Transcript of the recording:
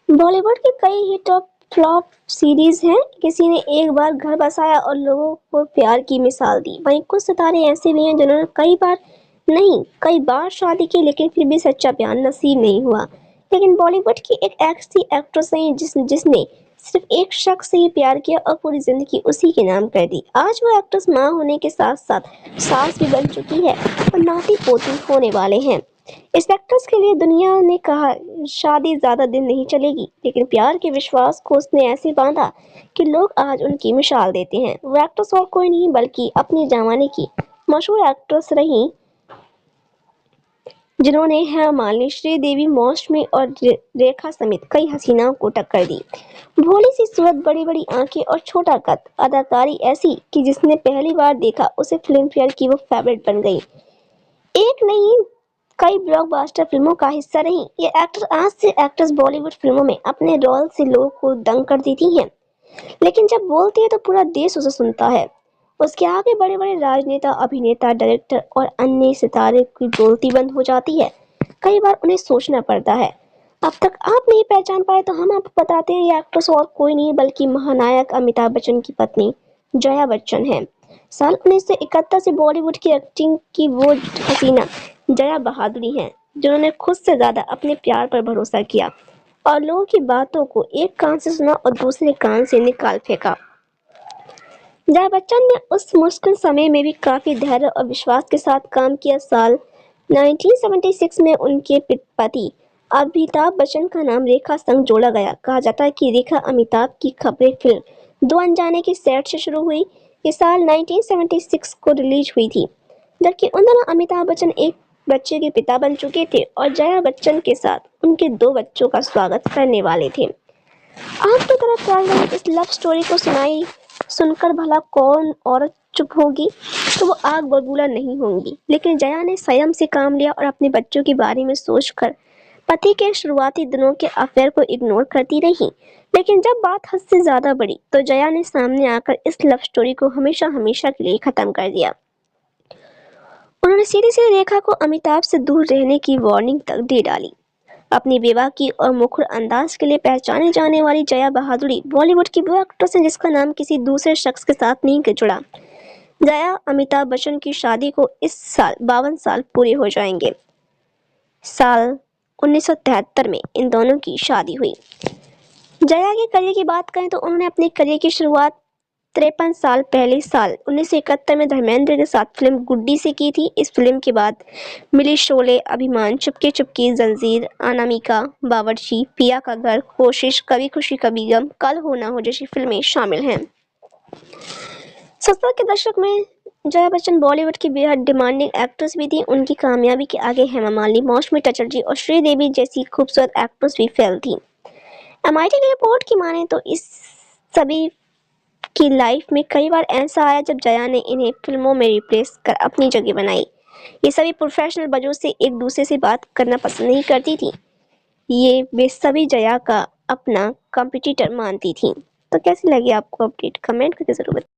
बॉलीवुड के कई हिट और फ्लॉप सीरीज हैं। किसी ने एक बार घर बसाया और लोगों को प्यार की मिसाल दी। वहीं कुछ सितारे ऐसे भी हैं जिन्होंने कई बार शादी की, लेकिन फिर भी सच्चा प्यार नसीब नहीं हुआ। लेकिन बॉलीवुड की एक ऐसी एक्ट्रेस है जिसने सिर्फ एक शख्स से ही प्यार किया और पूरी जिंदगी उसी के नाम कर दी। आज वो एक्ट्रेस माँ होने के साथ साथ सास भी बन चुकी है और नाती पोती होने वाले हैं। इस एक्ट्रेस के लिए दुनिया ने कहा शादी ज्यादा दिन नहीं चलेगी, लेकिन प्यार के विश्वास को उसने ऐसे बांधा कि लोग आज उनकी मिसाल देते हैं। वो एक्ट्रेस और कोई नहीं बल्कि अपने जमाने की मशहूर एक्ट्रेस रही, जिन्होंने हेमा मालिनी, श्रीदेवी, मौसमी और रेखा समेत कई हसीनाओं को टक्कर दी। भोली सी सूरत, बड़ी बड़ी आंखें और छोटा कद, अदाकारी ऐसी कि जिसने पहली बार देखा उसे फिल्म फेयर की वो फेवरेट बन गई। एक नहीं, कई ब्लॉकबस्टर फिल्मों का हिस्सा रही। ये एक्ट्रेस बॉलीवुड फिल्मों में अपने रोल से लोगों को दंग कर देती हैं, लेकिन जब बोलती है तो पूरा देश उसे सुनता है। उसके आगे बड़े बड़े राजनेता, अभिनेता, डायरेक्टर और अन्य सितारे की बोलती बंद हो जाती है। कई बार उन्हें सोचना पड़ता है, अब तक आप नहीं पहचान पाए तो हम आपको बताते हैं, ये एक्ट्रेस और कोई नहीं बल्कि महानायक अमिताभ बच्चन की पत्नी जया बच्चन है। साल 1971 से बॉलीवुड की एक्टिंग की वो हसीना जया बहादुरी हैं, जिन्होंने खुद से ज्यादा अपने प्यार पर भरोसा किया और लोगों की बातों को एक कान से सुना और दूसरे कान से निकाल फेंका। जया बच्चन ने उस मुश्किल समय में भी काफी धैर्य और विश्वास के साथ काम किया। साल 1976 में उनके पति अमिताभ बच्चन का नाम रेखा संग जोड़ा गया। कहा जाता है कि रेखा अमिताभ की खबरें फिल्म दो अनजाने के सेट से शुरू हुई। ये साल 1976 को रिलीज हुई थी, जबकि उन दोनों अमिताभ बच्चन एक बच्चे के पिता बन चुके थे और जया बच्चन के साथ उनके दो बच्चों का स्वागत करने वाले थे। आग की तरह फैल रही इस लव स्टोरी को सुनकर भला कौन औरत चुप होगी, तो वो आग बबूला नहीं होंगी। लेकिन जया ने संयम से काम लिया और अपने बच्चों के बारे में सोचकर पति के शुरुआती दिनों के अफेयर को इग्नोर करती रही। लेकिन जब बात हद से ज्यादा बढ़ी तो जया ने सामने आकर इस लव स्टोरी को हमेशा हमेशा के लिए खत्म कर दिया। उन्होंने सीधे सीधे रेखा को अमिताभ से दूर रहने की वार्निंग तक दे डाली। अपनी बेबाकी और मुखर अंदाज के लिए पहचाने जाने वाली जया बहादुरी बॉलीवुड की वो एक्ट्रेस है जिसका नाम किसी दूसरे शख्स के साथ नहीं जुड़ा। जया अमिताभ बच्चन की शादी को इस साल 52 साल पूरे हो जाएंगे। साल 1973 में इन दोनों की शादी हुई। जया के करियर की बात करें तो उन्होंने अपने करियर की शुरुआत 53 साल पहले साल 1971 में धर्मेंद्र के साथ फिल्म गुड्डी से की थी। इस फिल्म के बाद मिली शोले, अभिमान, चुपके चुपके, जंजीर, अनामिका, बावर्ची, पिया का घर, कोशिश, कभी खुशी कभी गम, कल हो ना हो जैसी फिल्में शामिल हैं। 70 के दशक में जया बच्चन बॉलीवुड की बेहद डिमांडिंग एक्ट्रेस भी थी। उनकी कामयाबी के आगे हेमा मालिनी, मौसमी चटर्जी और श्रीदेवी जैसी खूबसूरत एक्ट्रेस भी फेल थी। MIT की रिपोर्ट की माने तो इस सभी की लाइफ में कई बार ऐसा आया जब जया ने इन्हें फिल्मों में रिप्लेस कर अपनी जगह बनाई। ये सभी प्रोफेशनल वजहों से एक दूसरे से बात करना पसंद नहीं करती थी। ये वे सभी जया का अपना कॉम्पिटिटर मानती थी। तो कैसी लगी आपको अपडेट, कमेंट करके जरूर बताइए।